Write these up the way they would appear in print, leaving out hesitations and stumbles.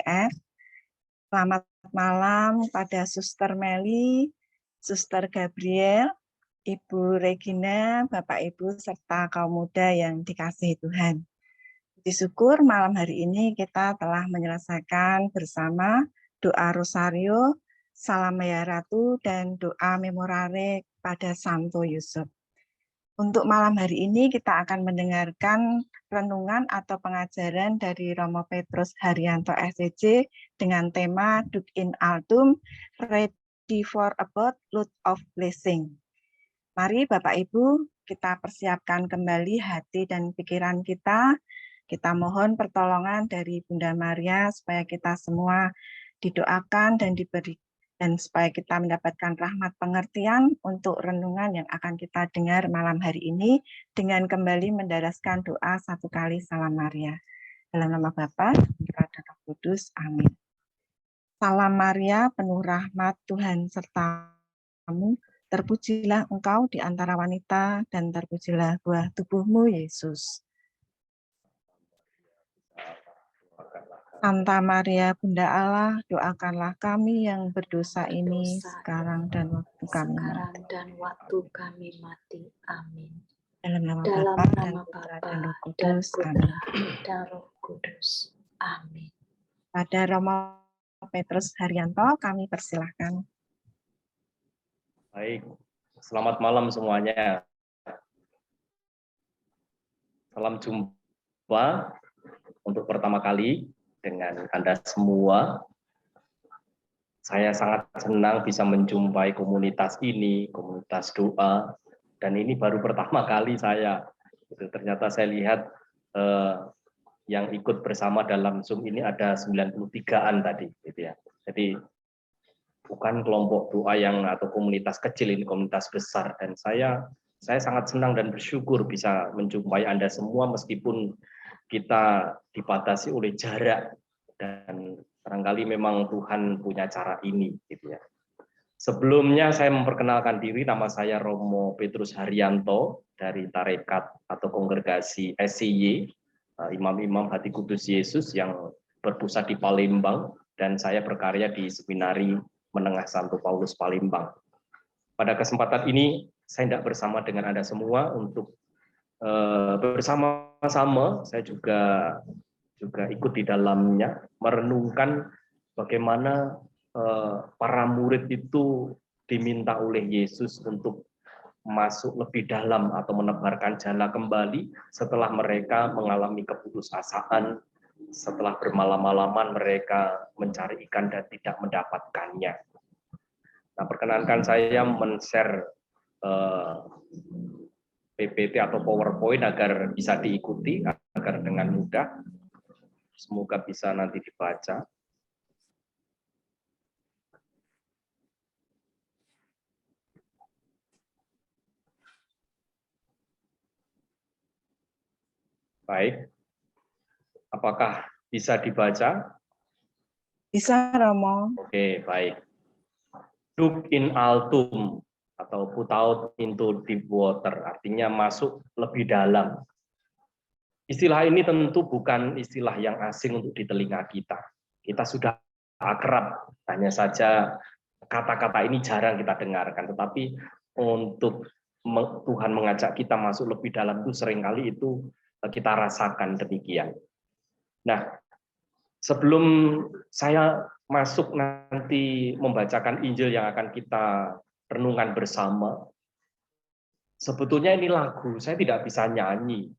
LDS. Selamat malam pada Suster Meli, Suster Gabriel, Ibu Regina, Bapak Ibu, serta kaum muda yang dikasihi Tuhan. Puji syukur malam hari ini kita telah menyelesaikan bersama doa Rosario, Salam Ya Ratu, dan doa Memorare pada Santo Yusuf. Untuk malam hari ini kita akan mendengarkan renungan atau pengajaran dari Romo Petrus Haryanto SCJ dengan tema Duc in Altum, Ready for About Load of Blessing. Mari Bapak Ibu kita persiapkan kembali hati dan pikiran kita. Kita mohon pertolongan dari Bunda Maria supaya kita semua didoakan dan diberi dan supaya kita mendapatkan rahmat pengertian untuk renungan yang akan kita dengar malam hari ini dengan kembali mendaraskan doa 1 kali Salam Maria. Dalam nama Bapa, Putra dan Roh Kudus. Amin. Salam Maria, penuh rahmat Tuhan sertamu. Terpujilah engkau di antara wanita dan terpujilah buah tubuhmu Yesus. Santa Maria Bunda Allah, doakanlah kami yang berdosa ini sekarang dan waktu kami mati. Amin. Dalam nama Bapa dan Putra dan Roh Kudus. Amin. Pada Romo Petrus Haryanto kami persilahkan. Baik, selamat malam semuanya. Salam jumpa untuk pertama kali dengan Anda semua. Saya sangat senang bisa menjumpai komunitas ini, komunitas doa, dan ini baru pertama kali saya. Ternyata saya lihat yang ikut bersama dalam Zoom ini ada 93-an tadi, gitu ya. Jadi bukan kelompok doa yang atau komunitas kecil, ini komunitas besar, dan saya sangat senang dan bersyukur bisa menjumpai Anda semua meskipun kita dibatasi oleh jarak, dan barangkali memang Tuhan punya cara ini, gitu ya. Sebelumnya saya memperkenalkan diri, nama saya Romo Petrus Haryanto dari Tarekat atau Kongregasi SCY, Imam-Imam Hati Kudus Yesus yang berpusat di Palembang, dan saya berkarya di Seminari Menengah Santo Paulus Palembang. Pada kesempatan ini saya tidak bersama dengan Anda semua untuk bersama-sama saya juga ikut di dalamnya merenungkan bagaimana para murid itu diminta oleh Yesus untuk masuk lebih dalam atau menebarkan jala kembali setelah mereka mengalami keputusasaan, setelah bermalam-malaman mereka mencari ikan dan tidak mendapatkannya. Nah, perkenankan saya men-share PPT atau PowerPoint agar bisa diikuti, agar dengan mudah. Semoga bisa nanti dibaca. Baik. Apakah bisa dibaca? Bisa, Romo. Oke, baik. Duc in altum atau put out into deep water, artinya masuk lebih dalam. Istilah ini tentu bukan istilah yang asing untuk di telinga kita. Kita sudah akrab, hanya saja kata-kata ini jarang kita dengarkan. Tetapi untuk Tuhan mengajak kita masuk lebih dalam itu seringkali itu kita rasakan demikian. Nah, sebelum saya masuk nanti membacakan Injil yang akan kita renungan bersama, sebetulnya ini lagu, saya tidak bisa nyanyi.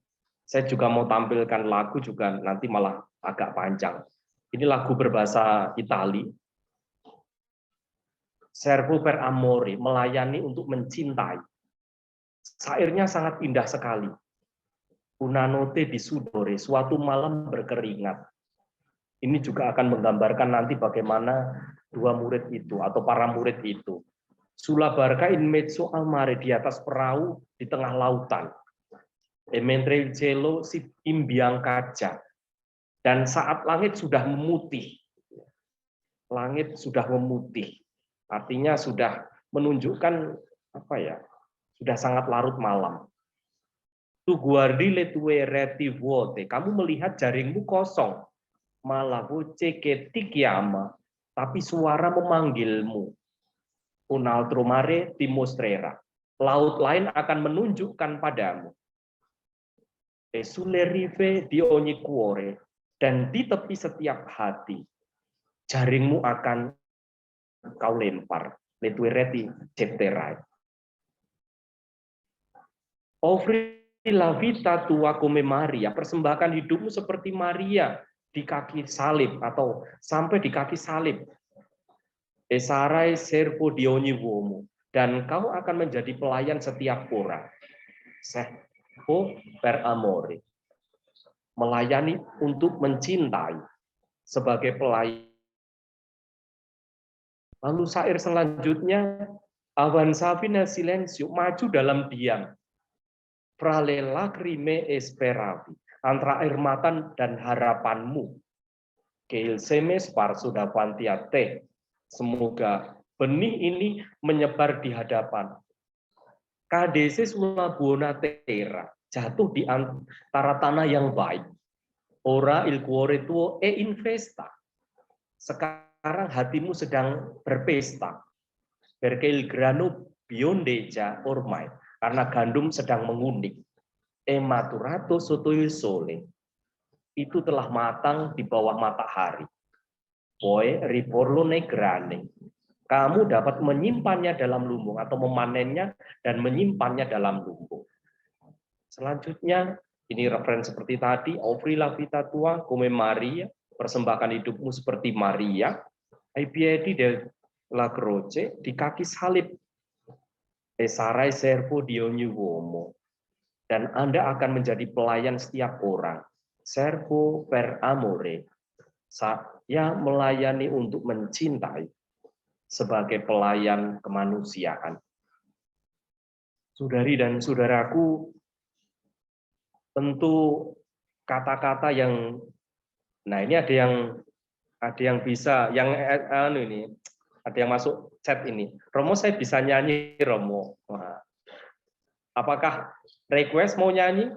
Saya juga mau tampilkan lagu juga nanti malah agak panjang. Ini lagu berbahasa Itali. Servo per amore, melayani untuk mencintai. Syairnya sangat indah sekali. Una notte di sudore, suatu malam berkeringat. Ini juga akan menggambarkan nanti bagaimana dua murid itu atau para murid itu. Sulla barca in mezzo al mare, di atas perahu di tengah lautan. E mentre il cielo si imbiancagia, dan saat langit sudah memutih. Langit sudah memutih. Artinya sudah menunjukkan apa ya? Sudah sangat larut malam. Tu guardi le tue reti vuote, kamu melihat jaringmu kosong. malah voce che ti chiama, tapi suara memanggilmu. Un altro mare ti mostrerà. Laut lain akan menunjukkan padamu. E sulle rive di ogni cuore, dan di tepi setiap hati, jaringmu akan kau lempar. Le tue reti getterai. Offri la vita tua come Maria, persembahkan hidupmu seperti Maria di kaki salib atau sampai di kaki salib. E sarai servo di ogni uomo, dan kau akan menjadi pelayan setiap orang. Servo per amore, melayani untuk mencintai sebagai pelayan. Lalu syair selanjutnya, avanza fino silenzio, maju dalam diam. Fra le lacrime e speravi, antara air mata dan harapanmu. Che il seme sparso davanti a te. Semoga benih ini menyebar di hadapan. Cadese sulla buona terra, jatuh di antara tanah yang baik. Ora il cuore tuo è in festa. Sekarang hatimu sedang berpesta. Perché il grano biondeggia ormai, karena gandum sedang menguning. E maturato sotto il sole, itu telah matang di bawah matahari. Poi riporlo nei grani, kamu dapat menyimpannya dalam lumbung atau memanennya dan menyimpannya dalam lumbung. Selanjutnya, ini referensi seperti tadi, offri la vita tua come Maria, persembahkan hidupmu seperti Maria, ai piedi della croce, di kaki salib, e sarai servo di ogni uomo, dan Anda akan menjadi pelayan setiap orang. Servo per amore, saya melayani untuk mencintai sebagai pelayan kemanusiaan. Saudari dan saudaraku, tentu kata-kata yang, nah ini ada yang bisa, yang ini ada yang masuk chat ini. Romo, saya bisa nyanyi, Romo. Nah, apakah request mau nyanyi?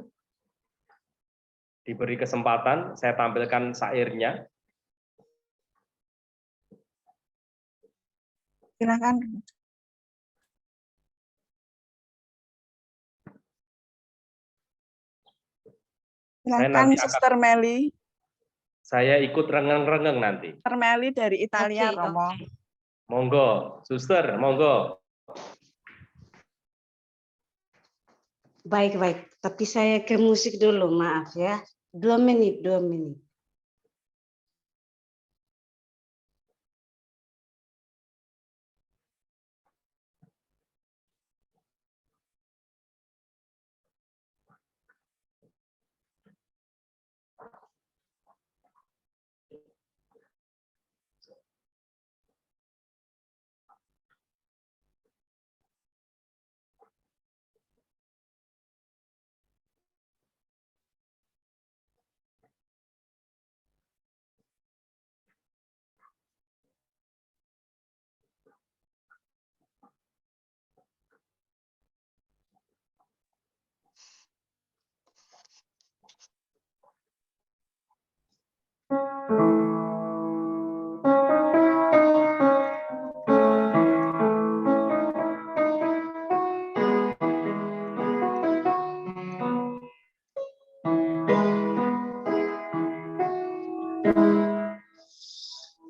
Diberi kesempatan, saya tampilkan syairnya. Silakan. Silakan, Suster Meli. Saya ikut rengeng-rengeng nanti. Suster Meli dari Italia, Romo. Monggo, Suster, monggo. Baik. Tapi saya ke musik dulu, maaf ya. 2 menit.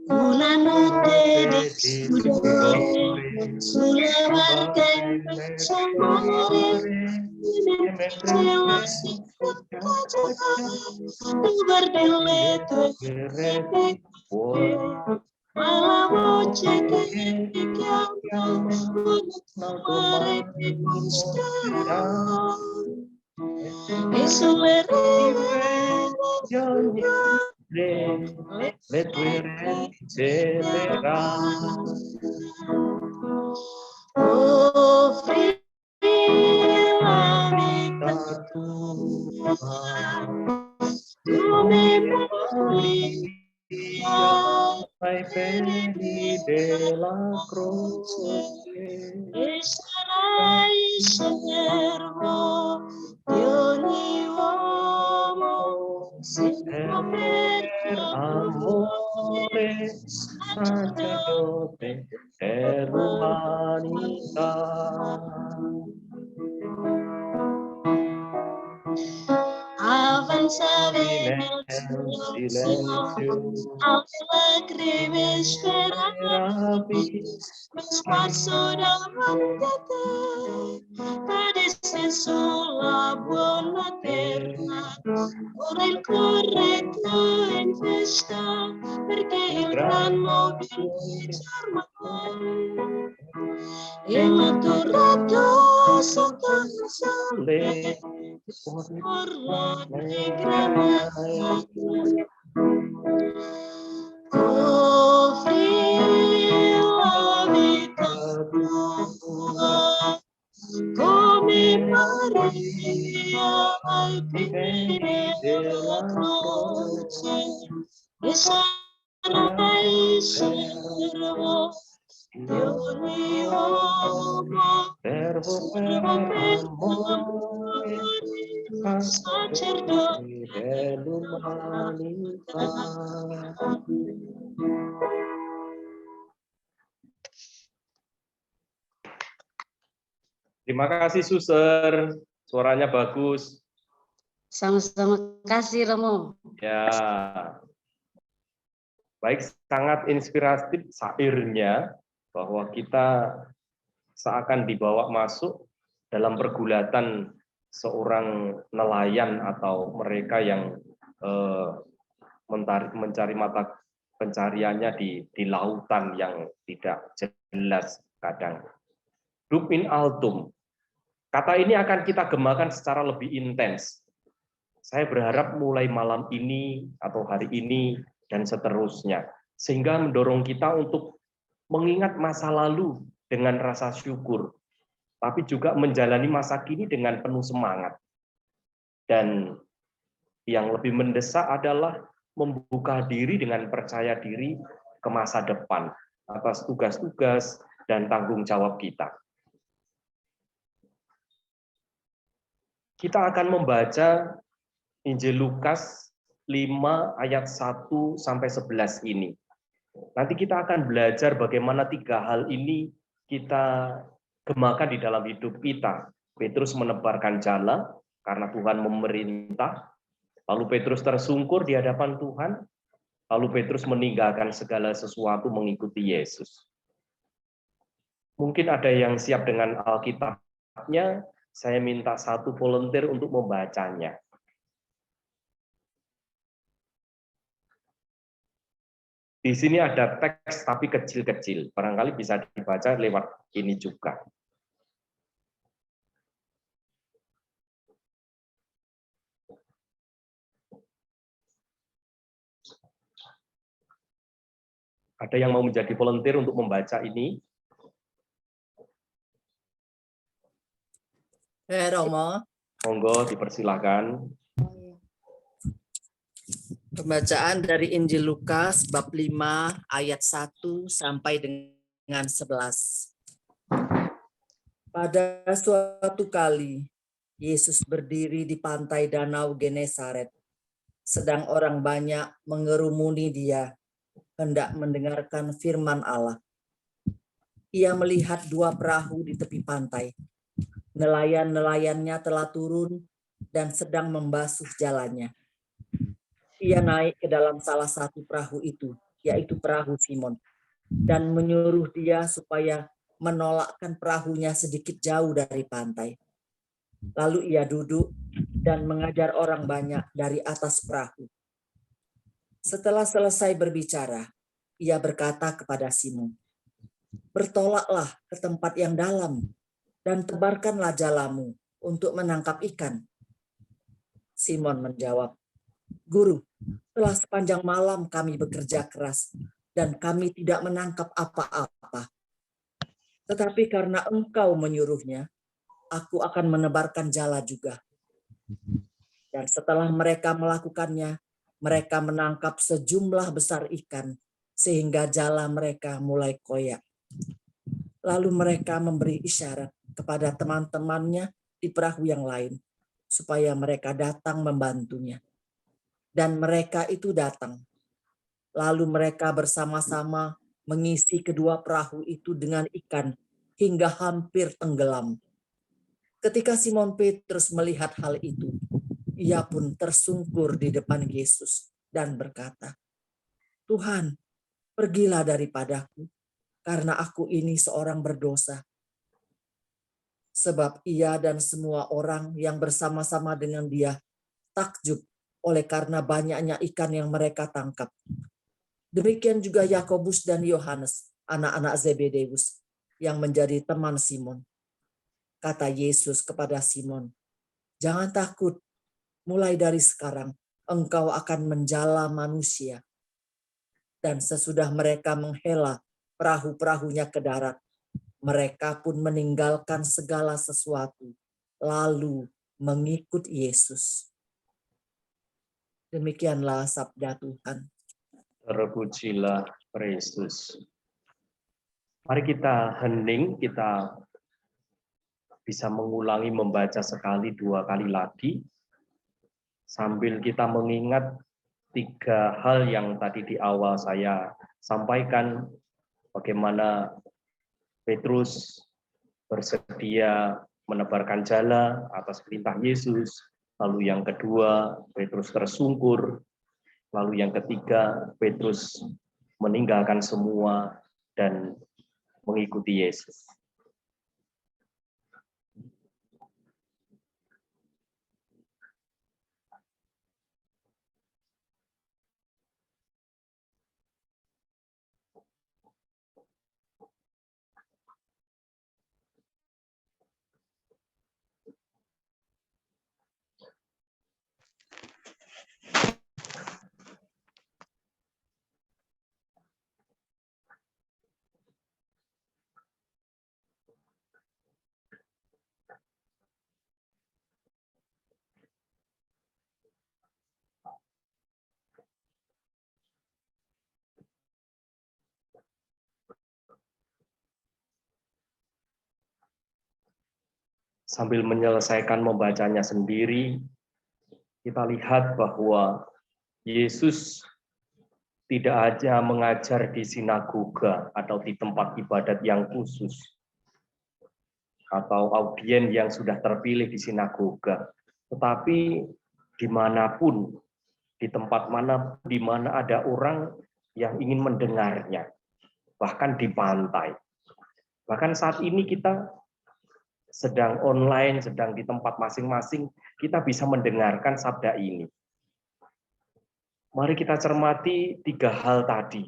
Una notte di sudore sulle barche amore mentre si tu guardi le tue ma la voce che ti chiama un mare ti mostrerà e sulle rive le tue reti getterai. Offri la vita tua come Maria ai piedi della croce e sarai servo di ogni uomo sempre per amore sacerdote per l'umanità. Avanza Nel nel silenzio alle lacrime speravi, mi sparso davanti a te, padesse sulla buona terra, ora il cuore tuo in festa, perché il gran nobile ormai è maturato sotto il sole, por la negra mañana. Offri la vita tua come Maria ai piedi della croce e sarai servo di ogni uomo, servo per amore, sacerdote dell'umanità. Terima kasih, Suster. Suaranya bagus. Sama-sama kasih Romo. Ya. Baik, sangat inspiratif syairnya bahwa kita seakan dibawa masuk dalam pergulatan seorang nelayan atau mereka yang mencari mata pencariannya di lautan yang tidak jelas kadang. Dub in altum. Kata ini akan kita gemakan secara lebih intens. Saya berharap mulai malam ini atau hari ini dan seterusnya, sehingga mendorong kita untuk mengingat masa lalu dengan rasa syukur, tapi juga menjalani masa kini dengan penuh semangat. Dan yang lebih mendesak adalah membuka diri dengan percaya diri ke masa depan atas tugas-tugas dan tanggung jawab kita. Kita akan membaca Injil Lukas 5 ayat 1 sampai 11 ini. Nanti kita akan belajar bagaimana 3 hal ini kita gemakan di dalam hidup kita. Petrus menebarkan jala karena Tuhan memerintah. Lalu Petrus tersungkur di hadapan Tuhan. Lalu Petrus meninggalkan segala sesuatu mengikuti Yesus. Mungkin ada yang siap dengan Alkitabnya. Saya minta 1 volunteer untuk membacanya. Di sini ada teks tapi kecil-kecil. Barangkali bisa dibaca lewat ini juga. Ada yang mau menjadi volunteer untuk membaca ini? Romo, Monggo, dipersilahkan. pembacaan dari Injil Lukas bab 5 ayat 1 sampai dengan 11. Pada suatu kali, Yesus berdiri di pantai danau Genesaret, sedang orang banyak mengerumuni dia, hendak mendengarkan firman Allah. Ia melihat 2 perahu di tepi pantai. Nelayan-nelayannya telah turun dan sedang membasuh jalannya. Ia naik ke dalam salah satu perahu itu, yaitu perahu Simon, dan menyuruh dia supaya menolakkan perahunya sedikit jauh dari pantai. Lalu ia duduk dan mengajar orang banyak dari atas perahu. Setelah selesai berbicara, ia berkata kepada Simon, "Bertolaklah ke tempat yang dalam dan tebarkanlah jalamu untuk menangkap ikan." Simon menjawab, "Guru, telah sepanjang malam kami bekerja keras dan kami tidak menangkap apa-apa. Tetapi karena Engkau menyuruhnya, aku akan menebarkan jala juga." Dan setelah mereka melakukannya, mereka menangkap sejumlah besar ikan sehingga jala mereka mulai koyak. Lalu mereka memberi isyarat kepada teman-temannya di perahu yang lain, supaya mereka datang membantunya. Dan mereka itu datang Lalu mereka bersama-sama mengisi kedua perahu itu dengan ikan hingga hampir tenggelam. Ketika Simon Petrus melihat hal itu, ia pun tersungkur di depan Yesus dan berkata, "Tuhan, pergilah daripadaku, karena aku ini seorang berdosa." Sebab ia dan semua orang yang bersama-sama dengan dia takjub oleh karena banyaknya ikan yang mereka tangkap. Demikian juga Yakobus dan Yohanes, anak-anak Zebedeus, yang menjadi teman Simon. Kata Yesus kepada Simon, "Jangan takut, mulai dari sekarang engkau akan menjala manusia." Dan sesudah mereka menghela perahu-perahunya ke darat, mereka pun meninggalkan segala sesuatu, lalu mengikut Yesus. Demikianlah sabda Tuhan. Terpujilah Kristus. Mari kita hening, kita bisa mengulangi membaca sekali, dua kali lagi, sambil kita mengingat tiga hal yang tadi di awal saya sampaikan, bagaimana Petrus bersedia menebarkan jala atas perintah Yesus, lalu yang kedua Petrus tersungkur, lalu yang ketiga Petrus meninggalkan semua dan mengikuti Yesus. Sambil menyelesaikan membacanya sendiri, kita lihat bahwa Yesus tidak hanya mengajar di sinagoga atau di tempat ibadat yang khusus, atau audien yang sudah terpilih di sinagoga, tetapi dimanapun, di tempat mana, di mana ada orang yang ingin mendengarnya, bahkan di pantai. Bahkan saat ini kita sedang online, sedang di tempat masing-masing, kita bisa mendengarkan sabda ini. Mari kita cermati tiga hal tadi,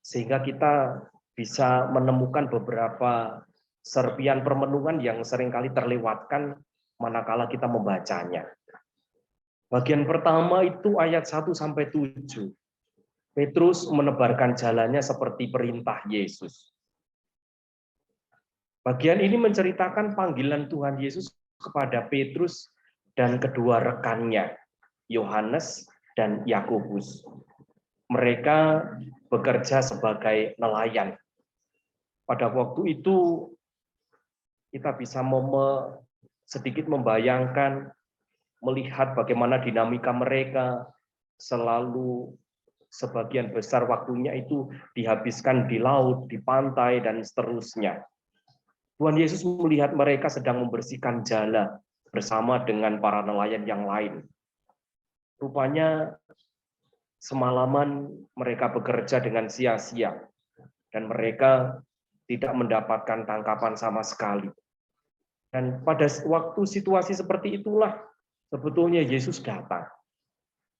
sehingga kita bisa menemukan beberapa serpian permenungan yang seringkali terlewatkan manakala kita membacanya. Bagian pertama itu ayat 1-7. Petrus menebarkan jalannya seperti perintah Yesus. Bagian ini menceritakan panggilan Tuhan Yesus kepada Petrus dan kedua rekannya, Yohanes dan Yakobus. Mereka bekerja sebagai nelayan. Pada waktu itu kita bisa sedikit membayangkan, melihat bagaimana dinamika mereka, selalu sebagian besar waktunya itu dihabiskan di laut, di pantai, dan seterusnya. Tuhan Yesus melihat mereka sedang membersihkan jala bersama dengan para nelayan yang lain. Rupanya semalaman mereka bekerja dengan sia-sia dan mereka tidak mendapatkan tangkapan sama sekali. Dan pada waktu situasi seperti itulah sebetulnya Yesus datang.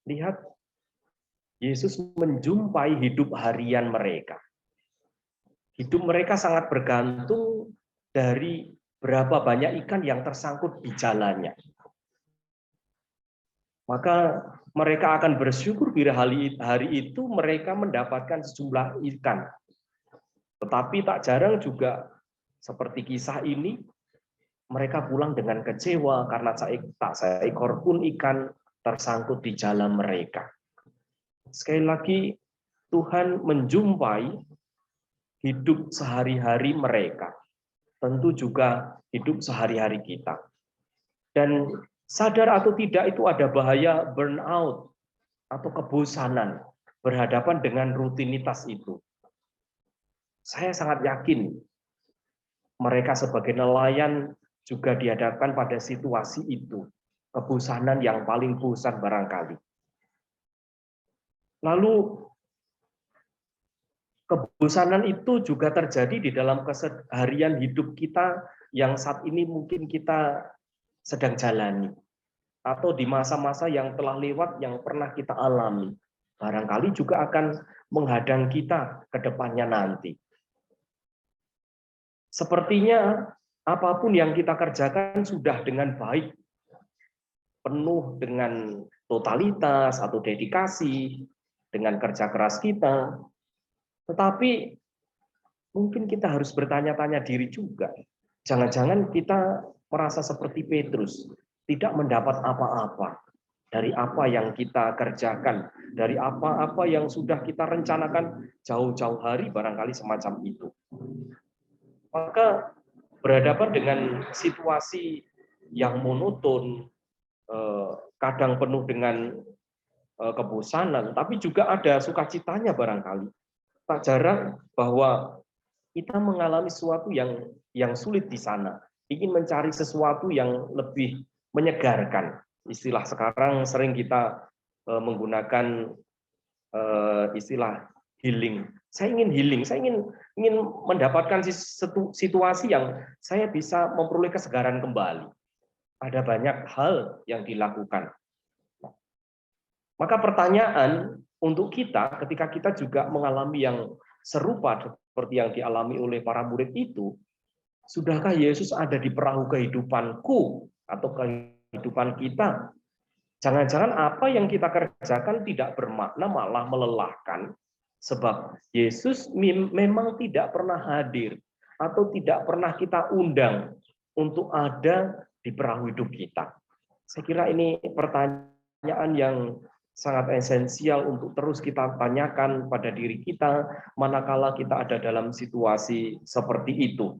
Lihat, Yesus menjumpai hidup harian mereka. Hidup mereka sangat bergantung dari berapa banyak ikan yang tersangkut di jalannya. Maka mereka akan bersyukur bila hari itu mereka mendapatkan sejumlah ikan. Tetapi tak jarang juga seperti kisah ini, mereka pulang dengan kecewa karena tak seekor pun ikan tersangkut di jalan mereka. Sekali lagi, Tuhan menjumpai hidup sehari-hari mereka. Tentu juga hidup sehari-hari kita. Dan sadar atau tidak itu ada bahaya burnout atau kebosanan berhadapan dengan rutinitas itu. Saya sangat yakin mereka sebagai nelayan juga dihadapkan pada situasi itu. Kebosanan yang paling bosan barangkali. Lalu kebosanan itu juga terjadi di dalam keseharian hidup kita yang saat ini mungkin kita sedang jalani. Atau di masa-masa yang telah lewat yang pernah kita alami. Barangkali juga akan menghadang kita ke depannya nanti. Sepertinya apapun yang kita kerjakan sudah dengan baik, penuh dengan totalitas atau dedikasi, dengan kerja keras kita. Tetapi mungkin kita harus bertanya-tanya diri juga. Jangan-jangan kita merasa seperti Petrus, tidak mendapat apa-apa dari apa yang kita kerjakan, dari apa-apa yang sudah kita rencanakan jauh-jauh hari, barangkali semacam itu. Maka berhadapan dengan situasi yang monoton, kadang penuh dengan kebosanan, tapi juga ada sukacitanya barangkali. Tak jarang bahwa kita mengalami sesuatu yang sulit di sana, ingin mencari sesuatu yang lebih menyegarkan. Istilah sekarang sering kita menggunakan istilah healing. Saya ingin healing, saya ingin mendapatkan situasi yang saya bisa memperoleh kesegaran kembali. Ada banyak hal yang dilakukan. Maka pertanyaan untuk kita ketika kita juga mengalami yang serupa seperti yang dialami oleh para murid itu, sudahkah Yesus ada di perahu kehidupanku atau kehidupan kita? Jangan-jangan apa yang kita kerjakan tidak bermakna, malah melelahkan, sebab Yesus memang tidak pernah hadir atau tidak pernah kita undang untuk ada di perahu hidup kita. Saya kira ini pertanyaan yang sangat esensial untuk terus kita tanyakan pada diri kita manakala kita ada dalam situasi seperti itu.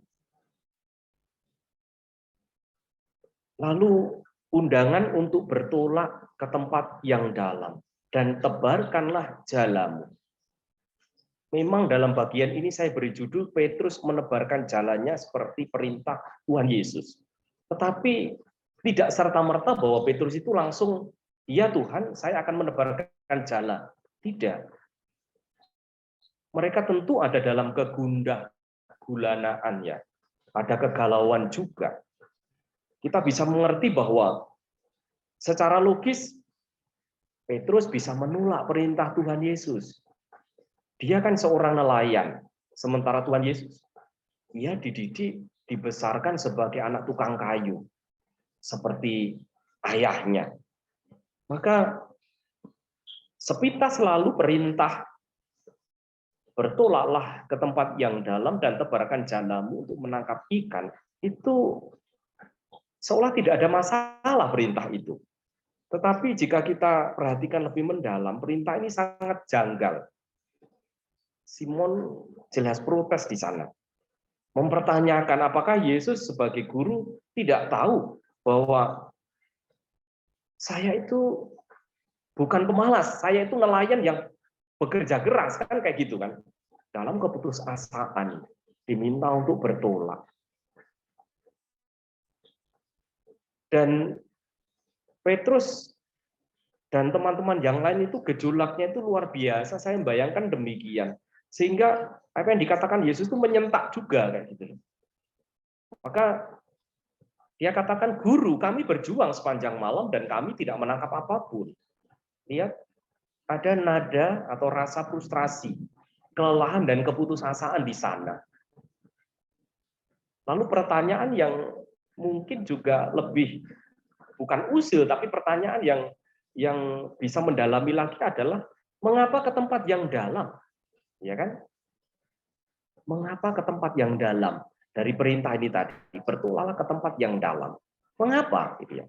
Lalu undangan untuk bertolak ke tempat yang dalam dan tebarkanlah jalamu. Memang dalam bagian ini saya beri judul Petrus menebarkan jalannya seperti perintah Tuhan Yesus. Tetapi tidak serta-merta bahwa Petrus itu langsung, "Ya Tuhan, saya akan menebarkan jalan." Tidak. Mereka tentu ada dalam kegundah gulanaannya, ada kegalauan juga. Kita bisa mengerti bahwa secara logis Petrus bisa menolak perintah Tuhan Yesus. Dia kan seorang nelayan, sementara Tuhan Yesus, dia dididik, dibesarkan sebagai anak tukang kayu, seperti ayahnya. Maka sepintas lalu perintah bertolaklah ke tempat yang dalam dan tebarkan jalamu untuk menangkap ikan, itu seolah tidak ada masalah perintah itu. Tetapi jika kita perhatikan lebih mendalam, perintah ini sangat janggal. Simon jelas protes di sana. Mempertanyakan apakah Yesus sebagai guru tidak tahu bahwa saya itu bukan pemalas, saya itu nelayan yang bekerja keras, kan kayak gitu kan. Dalam keputusasaan diminta untuk bertolak. Dan Petrus dan teman-teman yang lain itu gejolaknya itu luar biasa. Saya membayangkan demikian. Sehingga apa yang dikatakan Yesus itu menyentak juga kayak gitu. Maka dia katakan, "Guru, kami berjuang sepanjang malam dan kami tidak menangkap apapun." Lihat, ada nada atau rasa frustrasi, kelelahan dan keputusasaan di sana. Lalu pertanyaan yang mungkin juga lebih bukan usil, tapi pertanyaan yang bisa mendalami lagi adalah mengapa ke tempat yang dalam, ya kan? Mengapa ke tempat yang dalam dari perintah ini tadi? Bertolaklah ke tempat yang dalam. Mengapa? Gitu ya.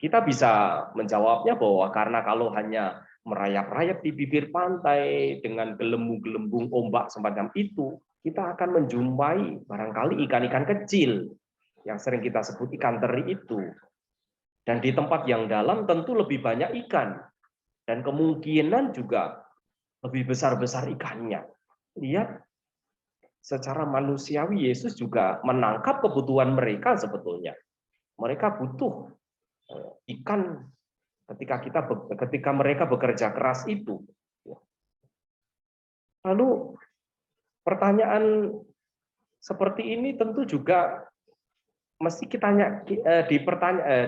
Kita bisa menjawabnya bahwa karena kalau hanya merayap-rayap di bibir pantai dengan gelembung-gelembung ombak semacam itu, kita akan menjumpai barangkali ikan-ikan kecil yang sering kita sebut ikan teri itu. Dan di tempat yang dalam tentu lebih banyak ikan. Dan kemungkinan juga lebih besar-besar ikannya. Lihat, secara manusiawi Yesus juga menangkap kebutuhan mereka sebetulnya. Mereka butuh ikan ketika mereka bekerja keras itu. Lalu pertanyaan seperti ini tentu juga mesti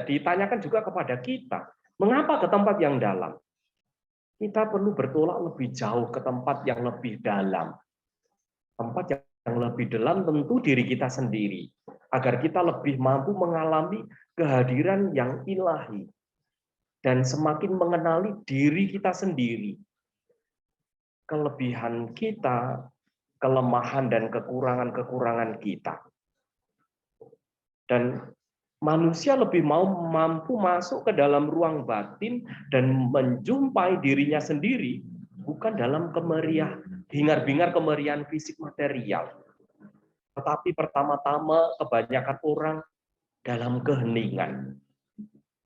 ditanyakan juga kepada kita. Mengapa ke tempat yang dalam? Kita perlu bertolak lebih jauh ke tempat yang lebih dalam. Tempat yang lebih dalam tentu diri kita sendiri. Agar kita lebih mampu mengalami kehadiran yang ilahi. Dan semakin mengenali diri kita sendiri. Kelebihan kita, kelemahan dan kekurangan-kekurangan kita. Dan manusia lebih mampu masuk ke dalam ruang batin dan menjumpai dirinya sendiri, bukan dalam hingar-bingar kemeriahan fisik material. Tetapi pertama-tama kebanyakan orang dalam keheningan.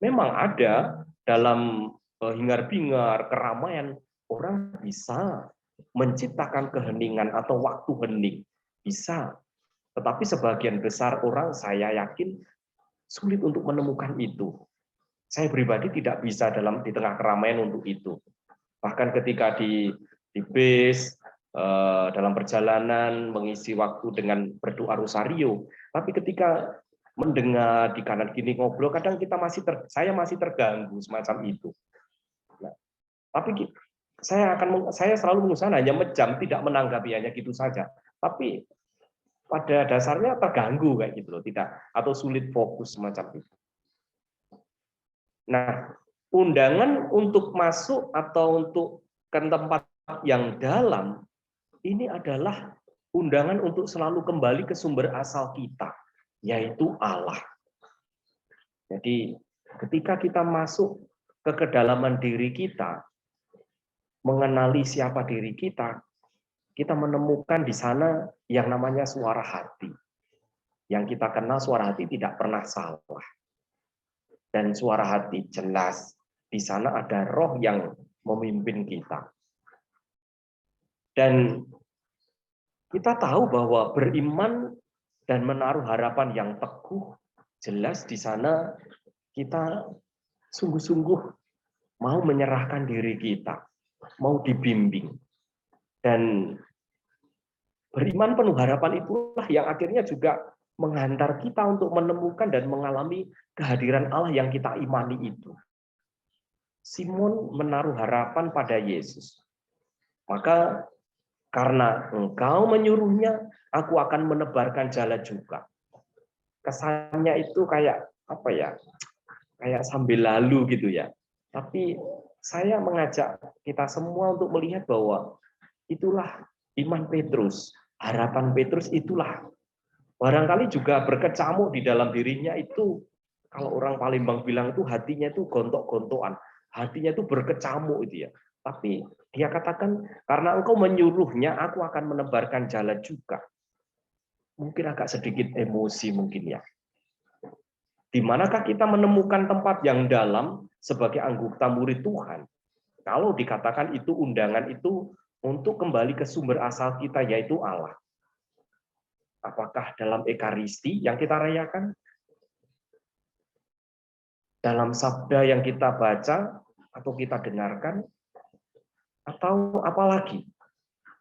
Memang ada dalam hingar-bingar, keramaian, orang bisa menciptakan keheningan atau waktu hening. Bisa. Tetapi sebagian besar orang, saya yakin, sulit untuk menemukan itu. Saya pribadi tidak bisa di tengah keramaian untuk itu. Bahkan ketika di bis, dalam perjalanan, mengisi waktu dengan berdoa rosario. Tapi ketika mendengar di kanan kiri ngobrol, kadang saya masih terganggu semacam itu. Nah, tapi saya selalu mengusahakan hanya menjam, tidak menanggapi hanya gitu saja. Tapi pada dasarnya terganggu kayak gitu loh, tidak, atau sulit fokus semacam itu. Nah, undangan untuk masuk atau untuk ke tempat yang dalam ini adalah undangan untuk selalu kembali ke sumber asal kita, yaitu Allah. Jadi, ketika kita masuk ke kedalaman diri kita, mengenali siapa diri kita menemukan di sana yang namanya suara hati. Yang kita kenal suara hati tidak pernah salah. Dan suara hati jelas. Di sana ada roh yang memimpin kita. Dan kita tahu bahwa beriman dan menaruh harapan yang teguh, jelas di sana kita sungguh-sungguh mau menyerahkan diri kita, mau dibimbing. Dan beriman penuh harapan itulah yang akhirnya juga menghantar kita untuk menemukan dan mengalami kehadiran Allah yang kita imani itu. Simon menaruh harapan pada Yesus. Maka karena engkau menyuruhnya, aku akan menebarkan jala juga. Kesannya itu kayak apa ya? Kayak sambil lalu gitu ya. Tapi saya mengajak kita semua untuk melihat bahwa itulah iman Petrus. Harapan Petrus itulah. Barangkali juga berkecamuk di dalam dirinya itu, kalau orang Palembang bilang itu hatinya itu gontok-gontokan. Hatinya itu berkecamuk itu ya. Tapi dia katakan, karena engkau menyuruhnya, aku akan menebarkan jala juga. Mungkin agak sedikit emosi mungkin ya. Di manakah kita menemukan tempat yang dalam sebagai anggota murid Tuhan? Kalau dikatakan itu undangan itu untuk kembali ke sumber asal kita, yaitu Allah. Apakah dalam Ekaristi yang kita rayakan? Dalam sabda yang kita baca atau kita dengarkan? Atau apalagi?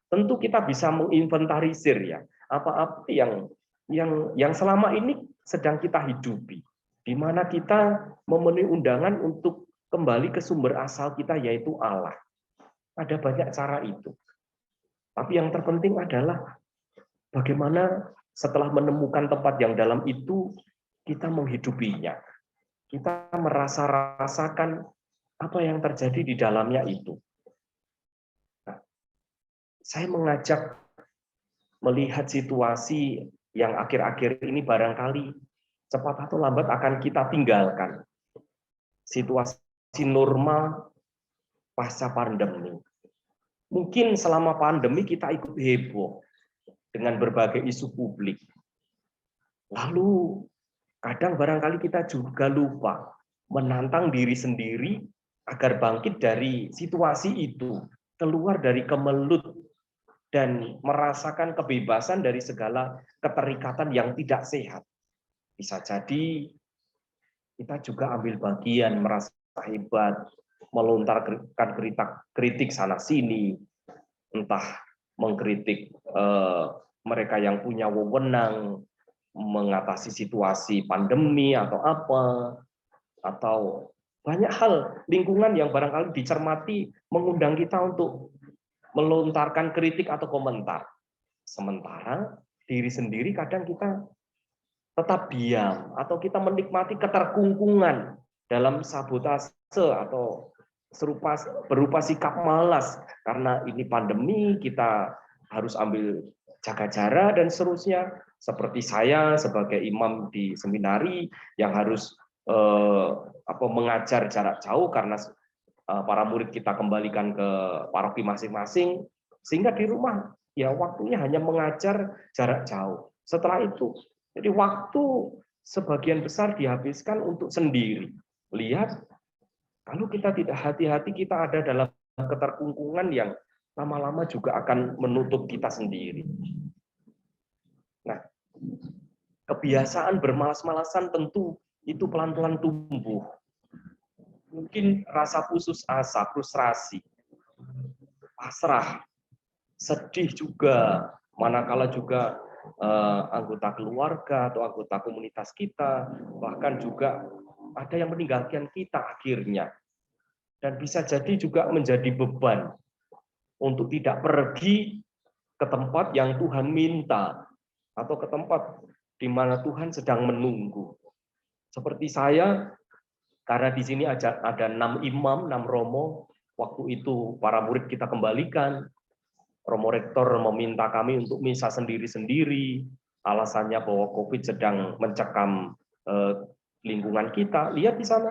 Tentu kita bisa menginventarisir ya, apa-apa yang selama ini sedang kita hidupi. Di mana kita memenuhi undangan untuk kembali ke sumber asal kita, yaitu Allah. Ada banyak cara itu. Tapi yang terpenting adalah bagaimana setelah menemukan tempat yang dalam itu, kita menghidupinya. Kita merasakan apa yang terjadi di dalamnya itu. Nah, saya mengajak melihat situasi yang akhir-akhir ini barangkali cepat atau lambat akan kita tinggalkan. Situasi normal pasca pandemi. Mungkin selama pandemi kita ikut heboh dengan berbagai isu publik. Lalu kadang barangkali kita juga lupa menantang diri sendiri agar bangkit dari situasi itu, keluar dari kemelut, dan merasakan kebebasan dari segala keterikatan yang tidak sehat. Bisa jadi kita juga ambil bagian, merasa hebat, melontarkan kritik sana-sini, entah mengkritik mereka yang punya wewenang, mengatasi situasi pandemi atau apa, atau banyak hal lingkungan yang barangkali dicermati mengundang kita untuk melontarkan kritik atau komentar. Sementara diri sendiri kadang kita tetap diam atau kita menikmati keterkungkungan dalam sabotase atau berupa sikap malas karena ini pandemi, kita harus ambil jaga jarak dan seterusnya. Seperti saya sebagai imam di seminari yang harus mengajar jarak jauh karena para murid kita kembalikan ke paroki masing-masing, sehingga di rumah ya waktunya hanya mengajar jarak jauh. Setelah itu, jadi waktu sebagian besar dihabiskan untuk sendiri. Lihat, kalau kita tidak hati-hati, kita ada dalam keterkungkungan yang lama-lama juga akan menutup kita sendiri. Nah, kebiasaan bermalas-malasan tentu itu pelan-pelan tumbuh. Mungkin rasa putus asa, frustrasi, pasrah, sedih juga, manakala juga anggota keluarga atau anggota komunitas kita, bahkan juga ada yang meninggalkan kita akhirnya. Dan bisa jadi juga menjadi beban untuk tidak pergi ke tempat yang Tuhan minta, atau ke tempat di mana Tuhan sedang menunggu. Seperti saya, karena di sini ada 6 imam, 6 romo, waktu itu para murid kita kembalikan, Romo Rektor meminta kami untuk misa sendiri-sendiri, alasannya bahwa COVID sedang mencekam lingkungan kita. Lihat di sana,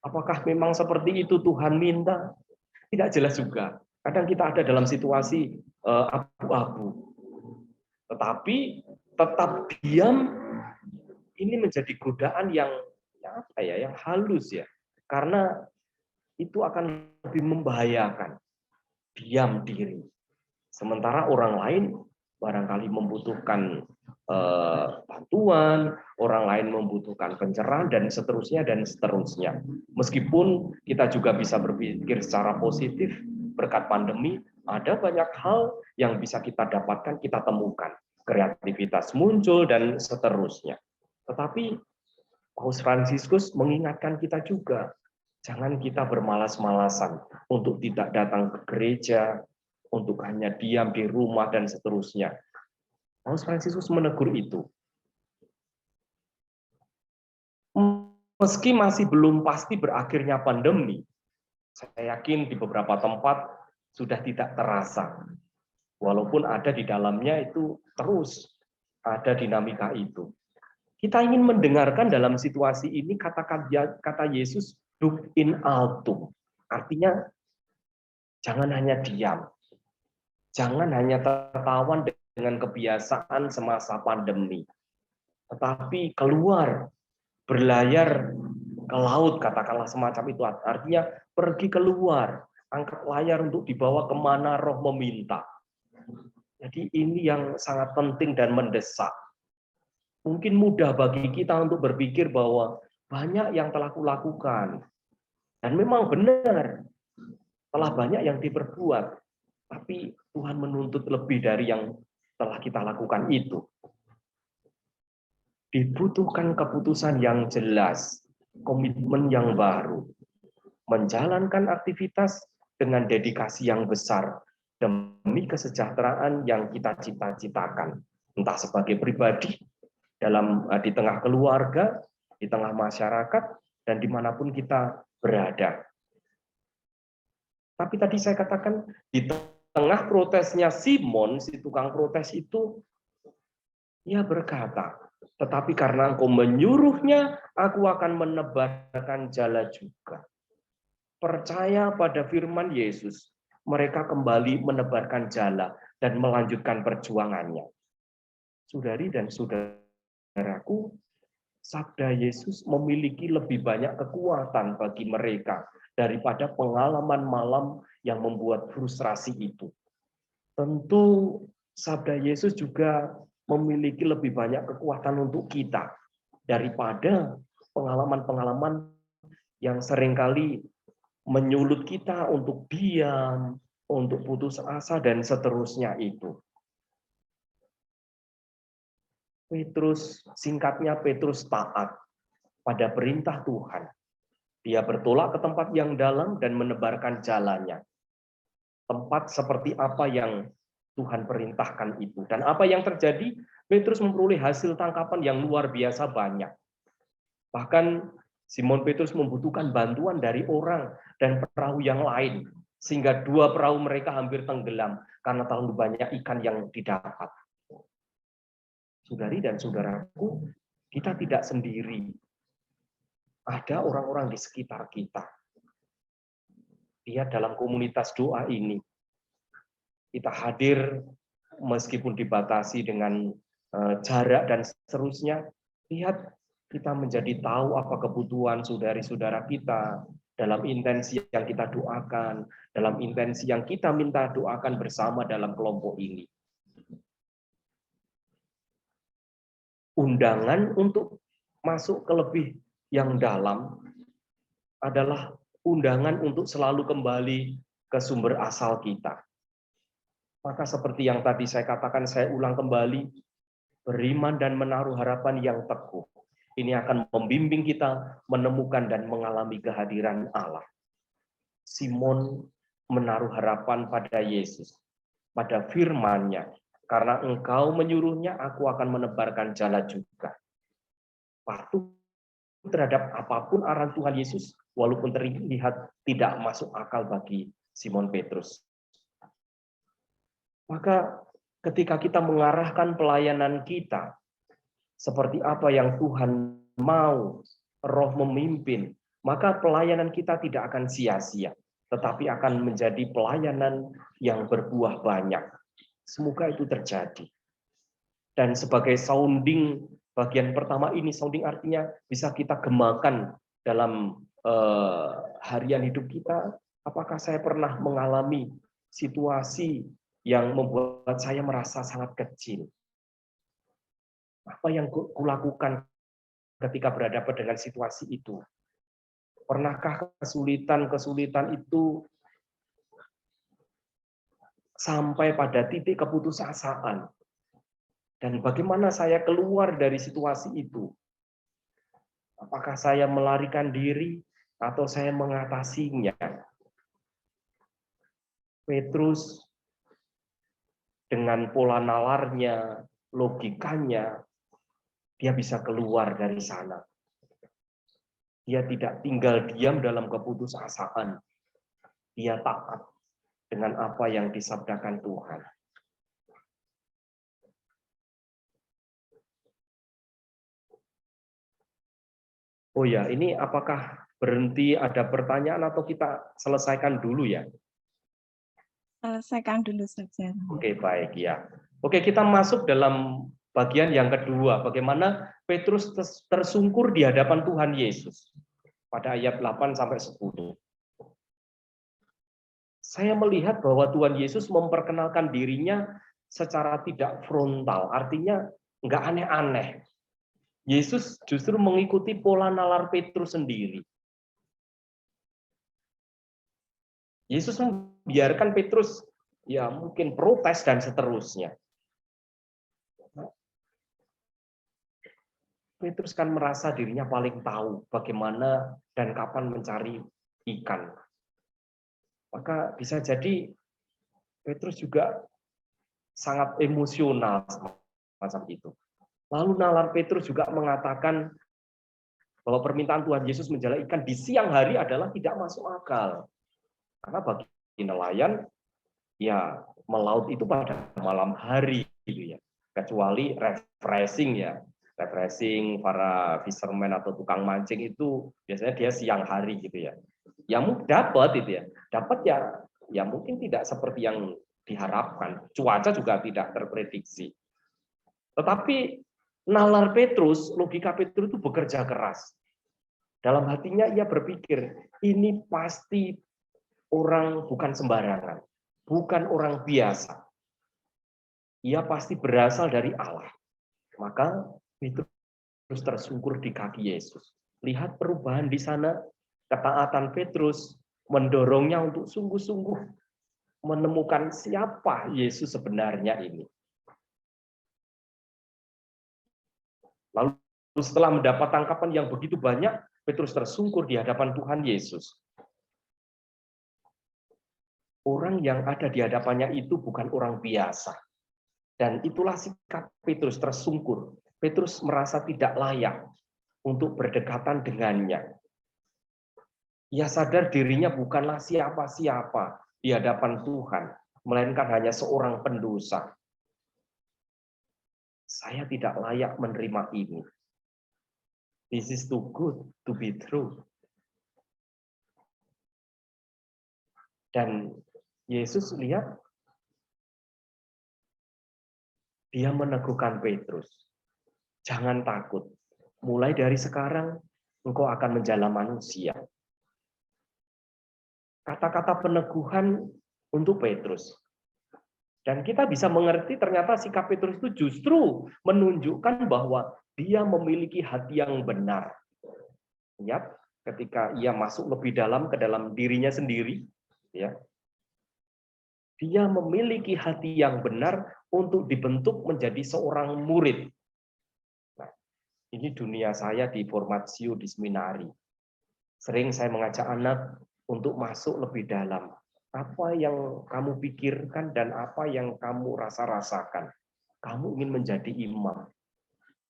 apakah memang seperti itu Tuhan minta? Tidak jelas juga. Kadang kita ada dalam situasi abu-abu. Tetapi tetap diam, ini menjadi godaan yang halus ya. Karena itu akan lebih membahayakan. Diam diri. Sementara orang lain barangkali membutuhkan bantuan, orang lain membutuhkan pencerahan, dan seterusnya, dan seterusnya. Meskipun kita juga bisa berpikir secara positif, berkat pandemi, ada banyak hal yang bisa kita dapatkan, kita temukan. Kreativitas muncul, dan seterusnya. Tetapi Paus Fransiskus mengingatkan kita juga, jangan kita bermalas-malasan untuk tidak datang ke gereja, untuk hanya diam di rumah, dan seterusnya. Paus Fransiskus menegur itu. Meski masih belum pasti berakhirnya pandemi, saya yakin di beberapa tempat sudah tidak terasa. Walaupun ada di dalamnya itu terus ada dinamika itu. Kita ingin mendengarkan dalam situasi ini kata Yesus, "Duc in altum", artinya jangan hanya diam, jangan hanya tertawan dengan kebiasaan semasa pandemi, tetapi keluar, berlayar ke laut, katakanlah semacam itu. Artinya pergi keluar, angkat layar untuk dibawa kemana Roh meminta. Jadi ini yang sangat penting dan mendesak. Mungkin mudah bagi kita untuk berpikir bahwa banyak yang telah kulakukan. Dan memang benar, telah banyak yang diperbuat. Tapi Tuhan menuntut lebih dari yang telah kita lakukan itu. Dibutuhkan keputusan yang jelas, komitmen yang baru, menjalankan aktivitas dengan dedikasi yang besar demi kesejahteraan yang kita cita-citakan. Entah sebagai pribadi, di tengah keluarga, di tengah masyarakat, dan dimanapun kita berada. Tapi tadi saya katakan, di tengah protesnya Simon, si tukang protes itu, ia berkata, "Tetapi karena engkau menyuruhnya, aku akan menebarkan jala juga." Percaya pada firman Yesus, mereka kembali menebarkan jala dan melanjutkan perjuangannya. Saudari dan saudaraku, sabda Yesus memiliki lebih banyak kekuatan bagi mereka daripada pengalaman malam yang membuat frustrasi itu. Tentu sabda Yesus juga memiliki lebih banyak kekuatan untuk kita daripada pengalaman-pengalaman yang seringkali menyulut kita untuk diam, untuk putus asa, dan seterusnya itu. Petrus, singkatnya Petrus taat pada perintah Tuhan. Dia bertolak ke tempat yang dalam dan menebarkan jalannya. Tempat seperti apa yang Tuhan perintahkan itu. Dan apa yang terjadi? Petrus memperoleh hasil tangkapan yang luar biasa banyak. Bahkan Simon Petrus membutuhkan bantuan dari orang dan perahu yang lain. Sehingga dua perahu mereka hampir tenggelam karena terlalu banyak ikan yang didapat. Saudari dan saudaraku, kita tidak sendiri. Ada orang-orang di sekitar kita. Lihat dalam komunitas doa ini. Kita hadir meskipun dibatasi dengan jarak dan seterusnya. Lihat kita menjadi tahu apa kebutuhan saudari-saudara kita dalam intensi yang kita doakan, dalam intensi yang kita minta doakan bersama dalam kelompok ini. Undangan untuk masuk ke lebih yang dalam adalah undangan untuk selalu kembali ke sumber asal kita. Maka seperti yang tadi saya katakan, saya ulang kembali, beriman dan menaruh harapan yang teguh. Ini akan membimbing kita menemukan dan mengalami kehadiran Allah. Simon menaruh harapan pada Yesus, pada firman-Nya. Karena engkau menyuruhnya, aku akan menebarkan jala juga. Patuh terhadap apapun arahan Tuhan Yesus, walaupun terlihat tidak masuk akal bagi Simon Petrus. Maka ketika kita mengarahkan pelayanan kita, seperti apa yang Tuhan mau, Roh memimpin, maka pelayanan kita tidak akan sia-sia, tetapi akan menjadi pelayanan yang berbuah banyak. Semoga itu terjadi. Dan sebagai sounding, bagian pertama ini, sounding artinya bisa kita gemakan dalam harian hidup kita. Apakah saya pernah mengalami situasi yang membuat saya merasa sangat kecil? Apa yang kulakukan ketika berhadapan dengan situasi itu? Pernahkah kesulitan-kesulitan itu sampai pada titik keputusasaan? Dan bagaimana saya keluar dari situasi itu? Apakah saya melarikan diri atau saya mengatasinya? Petrus dengan pola nalarnya, logikanya, dia bisa keluar dari sana. Dia tidak tinggal diam dalam keputusasaan. Dia taat dengan apa yang disabdakan Tuhan. Oh ya, ini apakah berhenti ada pertanyaan atau kita selesaikan dulu ya? Selesaikan dulu saja. Oke, baik ya. Oke, kita masuk dalam bagian yang kedua. Bagaimana Petrus tersungkur di hadapan Tuhan Yesus. Pada ayat 8-10. Saya melihat bahwa Tuhan Yesus memperkenalkan dirinya secara tidak frontal. Artinya nggak aneh-aneh. Yesus justru mengikuti pola nalar Petrus sendiri. Yesus membiarkan Petrus ya mungkin protes dan seterusnya. Petrus kan merasa dirinya paling tahu bagaimana dan kapan mencari ikan. Maka bisa jadi Petrus juga sangat emosional macam itu. Lalu nalar Petrus juga mengatakan bahwa permintaan Tuhan Yesus menjala ikan di siang hari adalah tidak masuk akal. Karena bagi nelayan, ya melaut itu pada malam hari, gitu ya. Kecuali refreshing ya. Refreshing para fisherman atau tukang mancing itu biasanya dia siang hari gitu ya. Yang dapat itu ya. Dapat ya mungkin tidak seperti yang diharapkan. Cuaca juga tidak terprediksi. Tetapi nalar Petrus, logika Petrus itu bekerja keras. Dalam hatinya ia berpikir, ini pasti orang bukan sembarangan, bukan orang biasa. Ia pasti berasal dari Allah. Maka Petrus tersungkur di kaki Yesus. Lihat perubahan di sana, ketaatan Petrus mendorongnya untuk sungguh-sungguh menemukan siapa Yesus sebenarnya ini. Lalu setelah mendapat tangkapan yang begitu banyak, Petrus tersungkur di hadapan Tuhan Yesus. Orang yang ada di hadapannya itu bukan orang biasa. Dan itulah sikap Petrus tersungkur. Petrus merasa tidak layak untuk berdekatan dengannya. Ia sadar dirinya bukanlah siapa-siapa di hadapan Tuhan, melainkan hanya seorang pendosa. Saya tidak layak menerima ini. This is too good to be true. Dan Yesus lihat, dia meneguhkan Petrus. Jangan takut. Mulai dari sekarang, engkau akan menjadi manusia. Kata-kata peneguhan untuk Petrus. Dan kita bisa mengerti ternyata sikap Petrus itu justru menunjukkan bahwa dia memiliki hati yang benar. Ya, ketika ia masuk lebih dalam ke dalam dirinya sendiri, ya, dia memiliki hati yang benar untuk dibentuk menjadi seorang murid. Nah, ini dunia saya di formatio di seminari. Sering saya mengajak anak untuk masuk lebih dalam. Apa yang kamu pikirkan dan apa yang kamu rasakan. Kamu ingin menjadi imam.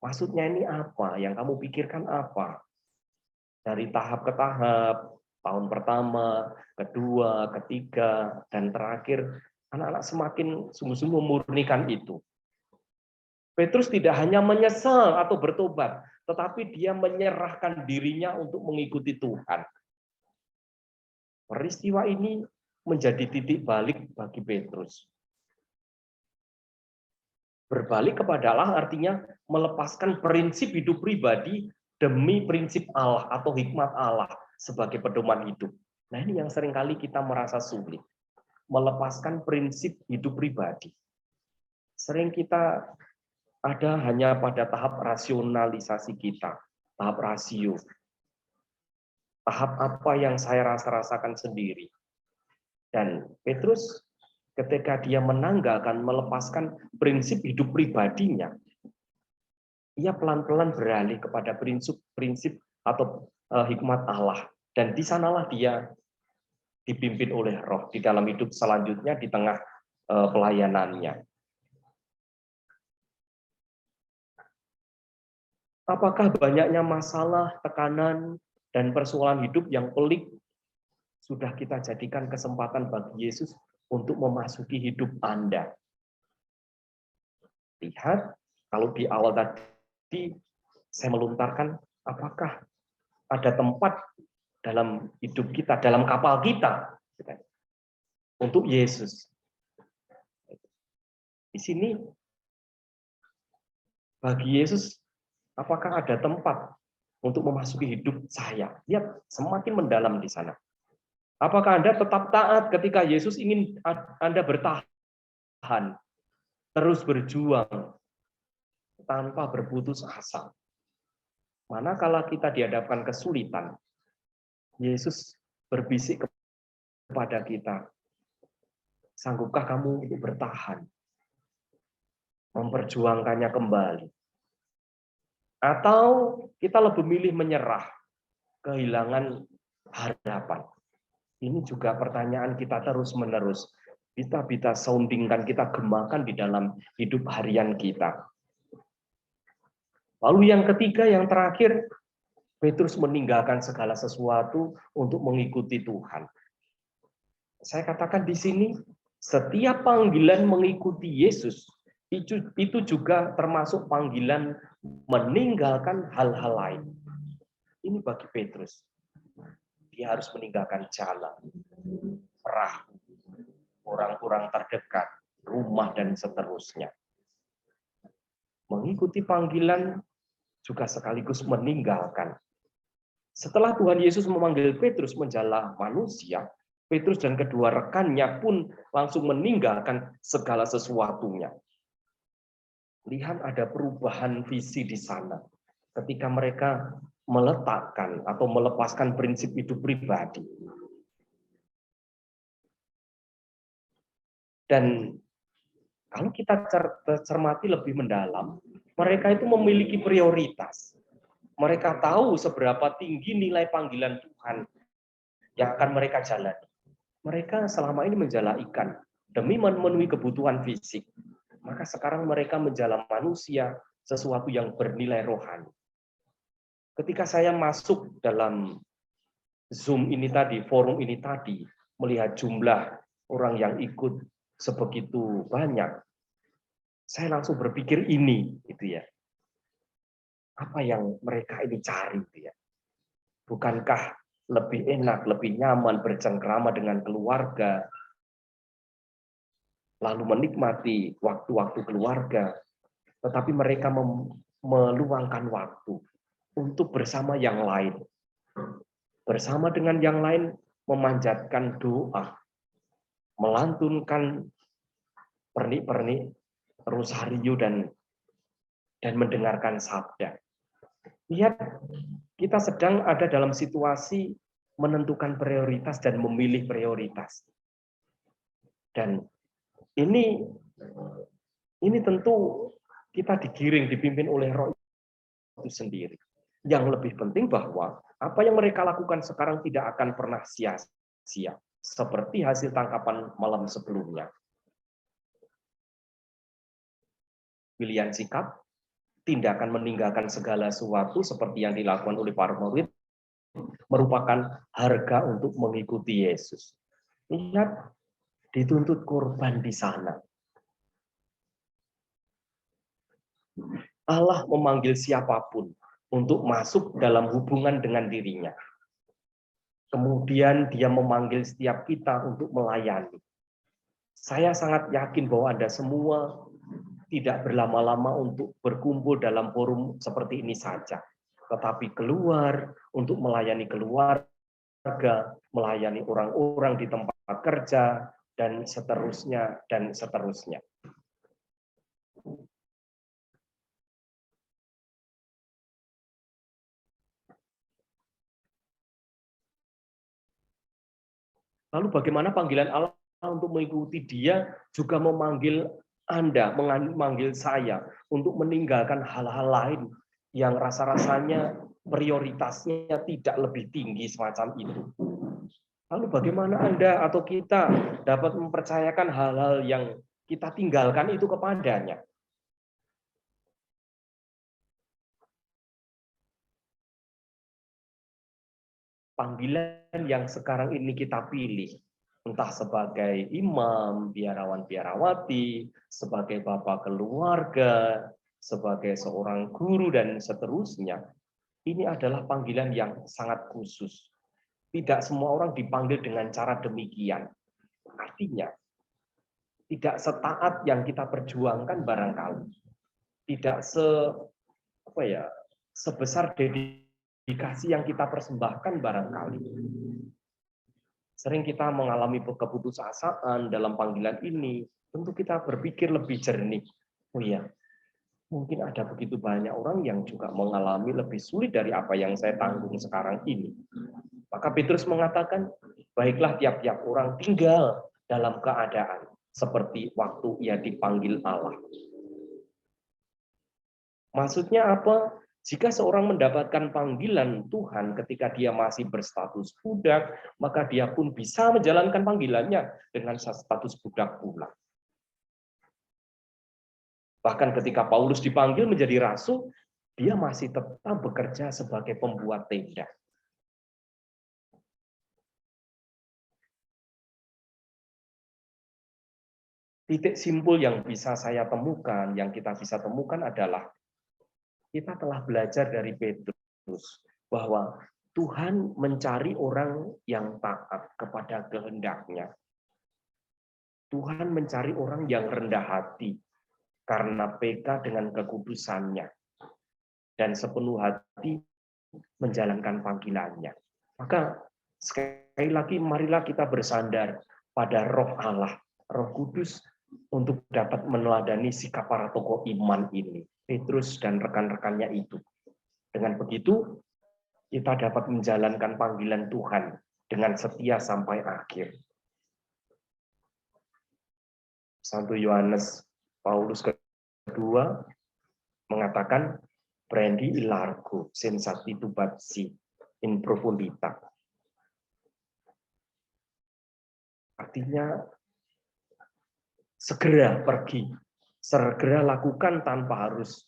Maksudnya ini apa? Yang kamu pikirkan apa? Dari tahap ke tahap, tahun pertama, kedua, ketiga, dan terakhir, anak-anak semakin sungguh-sungguh memurnikan itu. Petrus tidak hanya menyesal atau bertobat, tetapi dia menyerahkan dirinya untuk mengikuti Tuhan. Peristiwa ini menjadi titik balik bagi Petrus. Berbalik kepada Allah artinya melepaskan prinsip hidup pribadi demi prinsip Allah atau hikmat Allah sebagai pedoman hidup. Nah, ini yang seringkali kita merasa sulit. Melepaskan prinsip hidup pribadi. Sering kita ada hanya pada tahap rasionalisasi kita, tahap rasio. Tahap apa yang saya rasakan sendiri. Dan Petrus ketika dia menanggalkan, melepaskan prinsip hidup pribadinya, ia pelan-pelan beralih kepada prinsip atau hikmat Allah. Dan di sanalah dia dipimpin oleh Roh di dalam hidup selanjutnya di tengah pelayanannya. Apakah banyaknya masalah, tekanan, dan persoalan hidup yang pelik sudah kita jadikan kesempatan bagi Yesus untuk memasuki hidup Anda? Lihat, kalau di awal tadi saya melontarkan, apakah ada tempat dalam hidup kita, dalam kapal kita, untuk Yesus? Di sini, bagi Yesus, apakah ada tempat untuk memasuki hidup saya? Lihat, semakin mendalam di sana. Apakah Anda tetap taat ketika Yesus ingin Anda bertahan, terus berjuang, tanpa berputus asa? Manakala kita dihadapkan kesulitan, Yesus berbisik kepada kita, sanggupkah kamu untuk bertahan, memperjuangkannya kembali? Atau kita lebih memilih menyerah, kehilangan harapan? Ini juga pertanyaan kita terus-menerus. Kita soundingkan, kita gemakan di dalam hidup harian kita. Lalu yang ketiga, yang terakhir, Petrus meninggalkan segala sesuatu untuk mengikuti Tuhan. Saya katakan di sini, setiap panggilan mengikuti Yesus, itu juga termasuk panggilan meninggalkan hal-hal lain. Ini bagi Petrus. Dia harus meninggalkan jalan, perahu, orang-orang terdekat, rumah, dan seterusnya. Mengikuti panggilan juga sekaligus meninggalkan. Setelah Tuhan Yesus memanggil Petrus menjadi manusia, Petrus dan kedua rekannya pun langsung meninggalkan segala sesuatunya. Lihat ada perubahan visi di sana ketika mereka meletakkan atau melepaskan prinsip hidup pribadi. Dan kalau kita cermati lebih mendalam, mereka itu memiliki prioritas. Mereka tahu seberapa tinggi nilai panggilan Tuhan yang akan mereka jalani. Mereka selama ini menjala ikan demi memenuhi kebutuhan fisik. Maka sekarang mereka menjala manusia, sesuatu yang bernilai rohani. Ketika saya masuk dalam Zoom ini tadi, forum ini tadi, melihat jumlah orang yang ikut sebegitu banyak, saya langsung berpikir ini, gitu ya. Apa yang mereka ini cari, gitu ya. Bukankah lebih enak, lebih nyaman bercengkrama dengan keluarga, lalu menikmati waktu-waktu keluarga, tetapi mereka meluangkan waktu untuk bersama yang lain. Bersama dengan yang lain memanjatkan doa, melantunkan pernik-pernik rosario dan mendengarkan sabda. Lihat, kita sedang ada dalam situasi menentukan prioritas dan memilih prioritas. Dan ini tentu kita digiring, dipimpin oleh Roh itu sendiri. Yang lebih penting bahwa apa yang mereka lakukan sekarang tidak akan pernah sia-sia, seperti hasil tangkapan malam sebelumnya. Pilihan sikap, tindakan meninggalkan segala sesuatu seperti yang dilakukan oleh para murid merupakan harga untuk mengikuti Yesus. Lihat, dituntut korban di sana. Allah memanggil siapapun untuk masuk dalam hubungan dengan dirinya. Kemudian dia memanggil setiap kita untuk melayani. Saya sangat yakin bahwa Anda semua tidak berlama-lama untuk berkumpul dalam forum seperti ini saja, tetapi keluar untuk melayani keluarga, melayani orang-orang di tempat kerja, dan seterusnya, dan seterusnya. Lalu bagaimana panggilan Allah untuk mengikuti Dia juga memanggil Anda, memanggil saya untuk meninggalkan hal-hal lain yang rasa-rasanya prioritasnya tidak lebih tinggi semacam itu. Lalu bagaimana Anda atau kita dapat mempercayakan hal-hal yang kita tinggalkan itu kepadanya? Panggilan yang sekarang ini kita pilih, entah sebagai imam, biarawan-biarawati, sebagai bapak keluarga, sebagai seorang guru, dan seterusnya, ini adalah panggilan yang sangat khusus. Tidak semua orang dipanggil dengan cara demikian. Artinya, tidak setaat yang kita perjuangkan barangkali. Tidak sebesar dedikasi yang kita persembahkan barangkali. Sering kita mengalami keputusasaan dalam panggilan ini, tentu kita berpikir lebih jernih. Oh iya, mungkin ada begitu banyak orang yang juga mengalami lebih sulit dari apa yang saya tanggung sekarang ini. Maka Petrus mengatakan, baiklah tiap-tiap orang tinggal dalam keadaan seperti waktu ia dipanggil Allah. Maksudnya apa? Jika seorang mendapatkan panggilan Tuhan ketika dia masih berstatus budak, maka dia pun bisa menjalankan panggilannya dengan status budak pula. Bahkan ketika Paulus dipanggil menjadi rasul, dia masih tetap bekerja sebagai pembuat tenda. Titik simpul yang bisa saya temukan, yang kita bisa temukan adalah kita telah belajar dari Petrus bahwa Tuhan mencari orang yang taat kepada kehendak-Nya. Tuhan mencari orang yang rendah hati. karena PK dengan kekudusannya dan sepenuh hati menjalankan panggilannya. Maka sekali lagi marilah kita bersandar pada Roh Allah, Roh Kudus untuk dapat meneladani sikap para tokoh iman ini, Petrus dan rekan-rekannya itu. Dengan begitu kita dapat menjalankan panggilan Tuhan dengan setia sampai akhir. 1 Yohanes Paulus kedua mengatakan prendi in largo sensati tubatsi in profundita. Artinya segera pergi, segera lakukan tanpa harus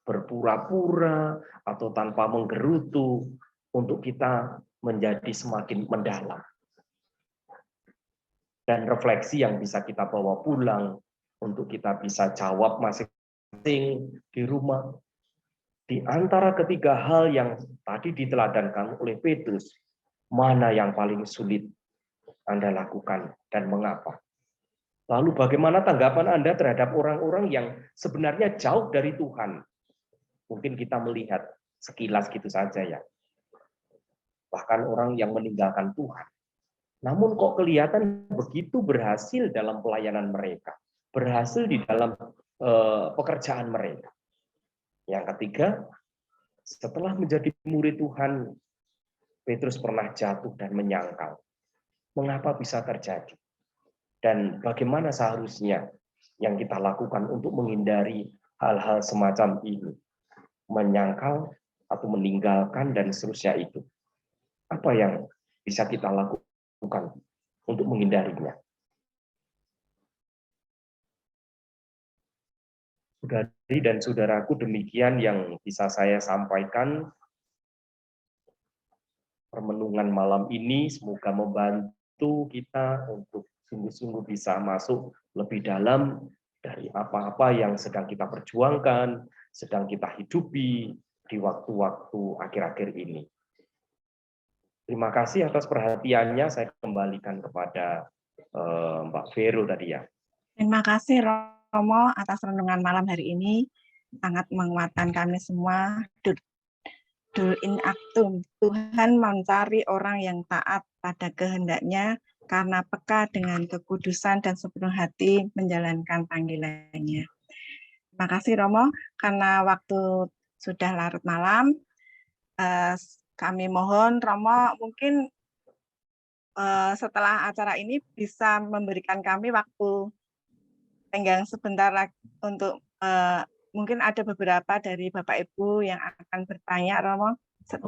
berpura-pura atau tanpa menggerutu untuk kita menjadi semakin mendalam. Dan refleksi yang bisa kita bawa pulang untuk kita bisa jawab masing-masing di rumah. Di antara ketiga hal yang tadi diteladankan oleh Petrus, mana yang paling sulit Anda lakukan dan mengapa? Lalu bagaimana tanggapan Anda terhadap orang-orang yang sebenarnya jauh dari Tuhan? Mungkin kita melihat sekilas gitu saja ya. Bahkan orang yang meninggalkan Tuhan. Namun kok kelihatan begitu berhasil dalam pelayanan mereka, berhasil di dalam pekerjaan mereka. Yang ketiga, setelah menjadi murid Tuhan, Petrus pernah jatuh dan menyangkal. Mengapa bisa terjadi? Dan bagaimana seharusnya yang kita lakukan untuk menghindari hal-hal semacam ini? Menyangkal atau meninggalkan dan seterusnya itu. Apa yang bisa kita lakukan untuk menghindarinya? Saudari dan saudaraku, demikian yang bisa saya sampaikan. Permenungan malam ini semoga membantu kita untuk sungguh-sungguh bisa masuk lebih dalam dari apa-apa yang sedang kita perjuangkan, sedang kita hidupi di waktu-waktu akhir-akhir ini. Terima kasih atas perhatiannya. Saya kembalikan kepada Mbak Vero tadi ya. Terima kasih Romo atas renungan malam hari ini. Sangat menguatkan kami semua. Dul in actum. Tuhan mencari orang yang taat pada kehendaknya karena peka dengan kekudusan dan sepenuh hati menjalankan panggilannya. Terima kasih Romo, karena waktu sudah larut malam. Kami mohon Romo mungkin setelah acara ini bisa memberikan kami waktu tenggang sebentar lagi untuk mungkin ada beberapa dari Bapak Ibu yang akan bertanya Romo,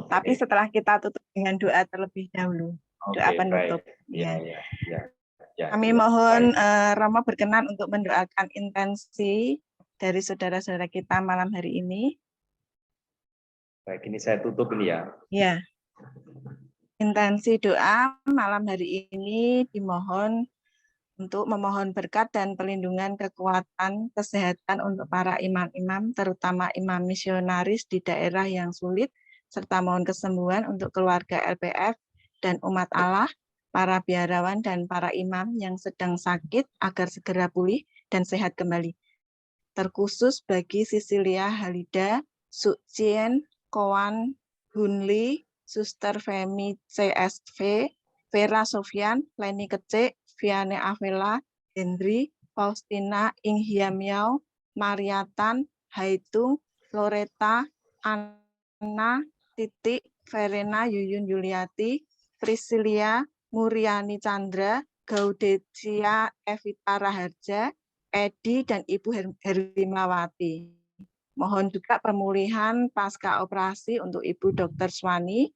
tapi setelah kita tutup dengan doa terlebih dahulu, doa penutup. Ya. Kami mohon Romo berkenan untuk mendoakan intensi dari saudara-saudara kita malam hari ini. Baik, ini saya tutup ini ya. Ya. Intensi doa malam hari ini dimohon untuk memohon berkat dan perlindungan kekuatan kesehatan untuk para imam-imam, terutama imam misionaris di daerah yang sulit, serta mohon kesembuhan untuk keluarga LPF dan umat Allah, para biarawan dan para imam yang sedang sakit agar segera pulih dan sehat kembali. Terkhusus bagi Sisilia Halida, Sucien, Koan, Hunli, Suster Femi CSV, Vera Sofian, Leni Kecik, Viane Avela, Hendri, Faustina, Inghiamiao, Mariatan, Haitung, Loreta, Anna, Titik, Verena, Yuyun Yuliati, Priscilia, Muriani Chandra, Gaudecia Evita Raharja, Edi, dan Ibu Herlimawati. Mohon juga pemulihan pasca operasi untuk Ibu Dr. Swani,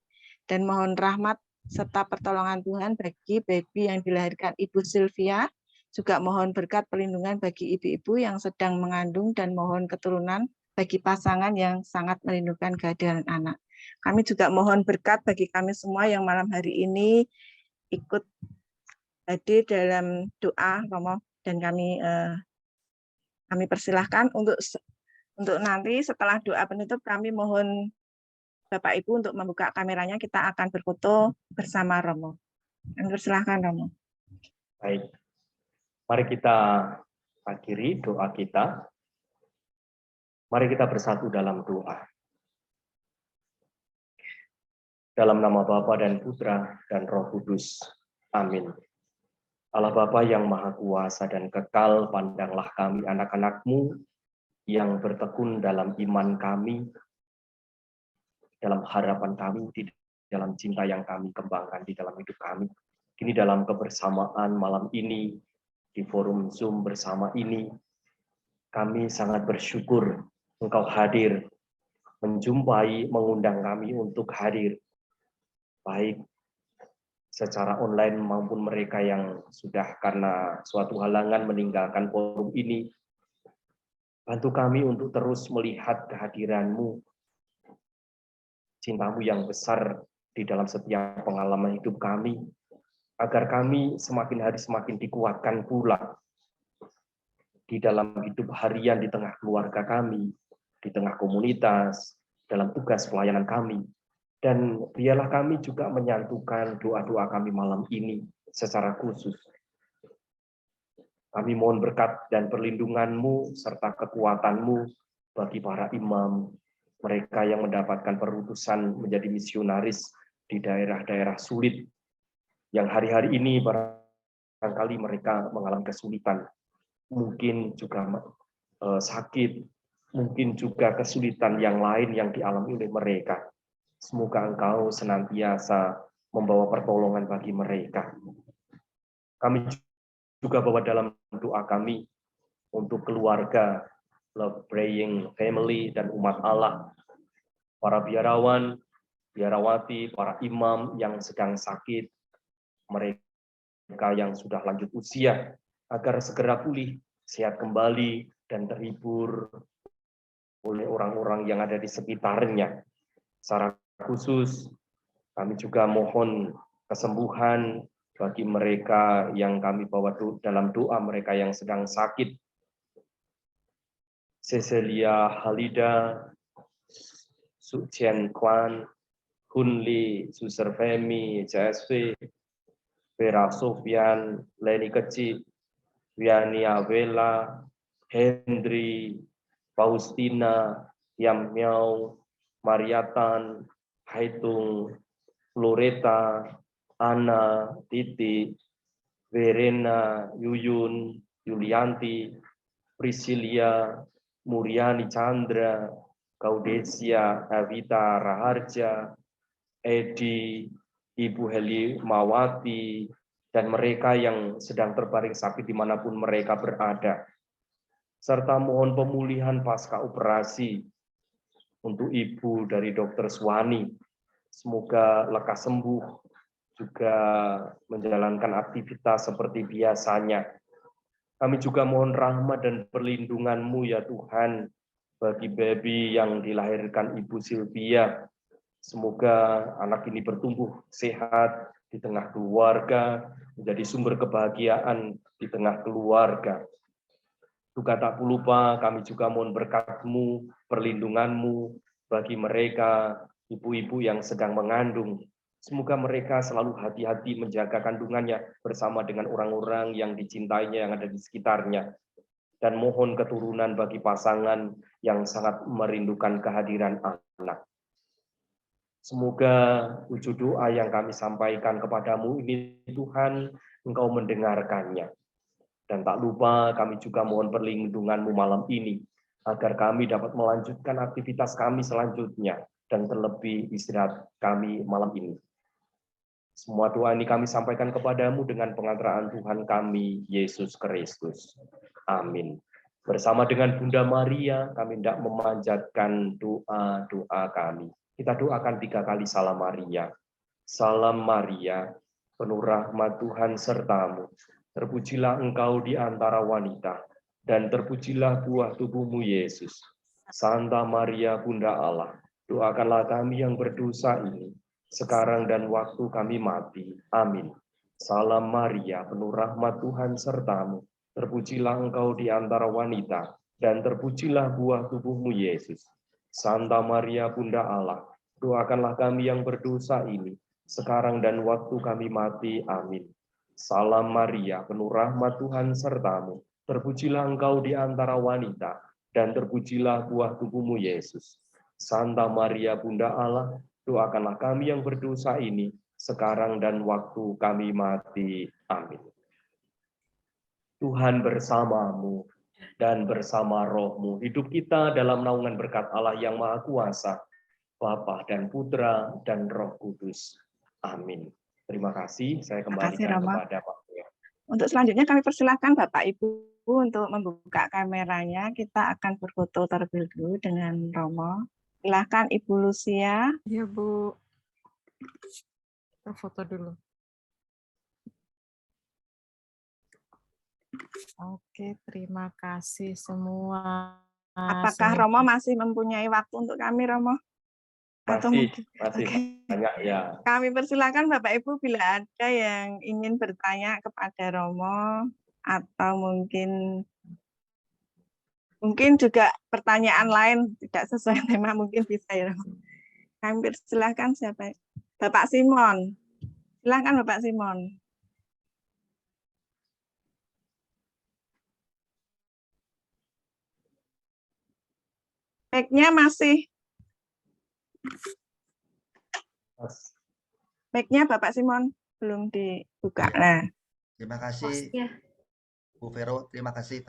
dan mohon rahmat serta pertolongan Tuhan bagi baby yang dilahirkan Ibu Sylvia. Juga mohon berkat perlindungan bagi ibu-ibu yang sedang mengandung dan mohon keturunan bagi pasangan yang sangat merindukan kehadiran anak. Kami juga mohon berkat bagi kami semua yang malam hari ini ikut hadir dalam doa Romo, dan kami persilahkan untuk nanti setelah doa penutup kami mohon Bapak Ibu untuk membuka kameranya, kita akan berfoto bersama Romo. Kami persilahkan Romo. Baik, mari kita akhiri doa kita. Mari kita bersatu dalam doa. Dalam nama Bapa dan Putra dan Roh Kudus. Amin. Allah Bapa yang Maha Kuasa dan kekal, pandanglah kami anak-anak-Mu yang bertekun dalam iman kami, dalam harapan kami, di dalam cinta yang kami kembangkan di dalam hidup kami. Kini dalam kebersamaan malam ini, di forum Zoom bersama ini, kami sangat bersyukur Engkau hadir, menjumpai, mengundang kami untuk hadir, baik secara online maupun mereka yang sudah karena suatu halangan meninggalkan forum ini. Bantu kami untuk terus melihat kehadiran-Mu, cinta-Mu yang besar di dalam setiap pengalaman hidup kami, agar kami semakin hari semakin dikuatkan pula di dalam hidup harian di tengah keluarga kami, di tengah komunitas, dalam tugas pelayanan kami. Dan biarlah kami juga menyatukan doa-doa kami malam ini secara khusus. Kami mohon berkat dan perlindungan-Mu serta kekuatan-Mu bagi para imam, mereka yang mendapatkan perutusan menjadi misionaris di daerah-daerah sulit, yang hari-hari ini barangkali mereka mengalami kesulitan, mungkin juga sakit, mungkin juga kesulitan yang lain yang dialami oleh mereka. Semoga Engkau senantiasa membawa pertolongan bagi mereka. Kami juga bawa dalam doa kami untuk keluarga, Love Praying Family dan umat Allah, para biarawan, biarawati, para imam yang sedang sakit, mereka yang sudah lanjut usia, agar segera pulih, sehat kembali, dan terhibur oleh orang-orang yang ada di sekitarnya. Secara khusus, kami juga mohon kesembuhan bagi mereka yang kami bawa dalam doa, mereka yang sedang sakit. Cecilia Halida, Sucian Kwan, Hunli, Suster Femi, CSV, Vera Sofian, Leni Kecil, Wiania Vela, Hendri, Faustina, Yam Miao, Mariatan, Haitung, Floreta, Ana, Titi, Verena, Yuyun, Yulianti, Priscilia, Muriani Chandra, Gaudesia, Evita Raharja, Edi, Ibu Heli Mawati, dan mereka yang sedang terbaring sakit dimanapun mereka berada. Serta mohon pemulihan pasca operasi untuk Ibu dari Dr. Swani. Semoga lekas sembuh, juga menjalankan aktivitas seperti biasanya. Kami juga mohon rahmat dan perlindungan-Mu ya Tuhan, bagi baby yang dilahirkan Ibu Sylvia. Semoga anak ini bertumbuh sehat di tengah keluarga, menjadi sumber kebahagiaan di tengah keluarga. Juga tak lupa kami juga mohon berkat-Mu, perlindungan-Mu bagi mereka, ibu-ibu yang sedang mengandung. Semoga mereka selalu hati-hati menjaga kandungannya bersama dengan orang-orang yang dicintainya yang ada di sekitarnya. Dan mohon keturunan bagi pasangan yang sangat merindukan kehadiran anak. Semoga wujud doa yang kami sampaikan kepadamu ini Tuhan, Engkau mendengarkannya. Dan tak lupa kami juga mohon perlindungan-Mu malam ini, agar kami dapat melanjutkan aktivitas kami selanjutnya, dan terlebih istirahat kami malam ini. Semua doa ini kami sampaikan kepadamu dengan pengantaraan Tuhan kami, Yesus Kristus. Amin. Bersama dengan Bunda Maria, kami hendak memanjatkan doa-doa kami. Kita doakan 3 kali salam Maria. Salam Maria, penuh rahmat Tuhan sertamu. Terpujilah engkau di antara wanita, dan terpujilah buah tubuhmu Yesus. Santa Maria Bunda Allah, doakanlah kami yang berdosa ini, sekarang dan waktu kami mati. Amin. Salam Maria, penuh rahmat Tuhan sertamu. Terpujilah engkau di antara wanita, dan terpujilah buah tubuhmu Yesus. Santa Maria Bunda Allah, doakanlah kami yang berdosa ini, sekarang dan waktu kami mati. Amin. Salam Maria, penuh rahmat Tuhan sertamu. Terpujilah engkau di antara wanita, dan terpujilah buah tubuhmu, Yesus. Santa Maria, Bunda Allah, doakanlah kami yang berdosa ini, sekarang dan waktu kami mati. Amin. Tuhan bersamamu, dan bersama rohmu, hidup kita dalam naungan berkat Allah yang Maha Kuasa, Bapa dan Putra dan Roh Kudus. Amin. Terima kasih, saya kembalikan Romo. kepada Pak Buya. Untuk selanjutnya kami persilahkan Bapak Ibu untuk membuka kameranya. Kita akan berfoto terlebih dulu dengan Romo. Silahkan Ibu Lucia. Iya, Bu. Kita foto dulu. Oke, terima kasih semua. Apakah Romo masih mempunyai waktu untuk kami, Romo? Atau Masih Oke. banyak ya. Kami persilakan Bapak Ibu bila ada yang ingin bertanya kepada Romo atau mungkin juga pertanyaan lain tidak sesuai tema mungkin bisa ya Romo. Kami persilakan siapa? Bapak Simon. Silakan Bapak Simon. Mic-nya masih. Mic-nya Bapak Simon belum dibuka. Nah. Terima kasih Bu Vero, terima kasih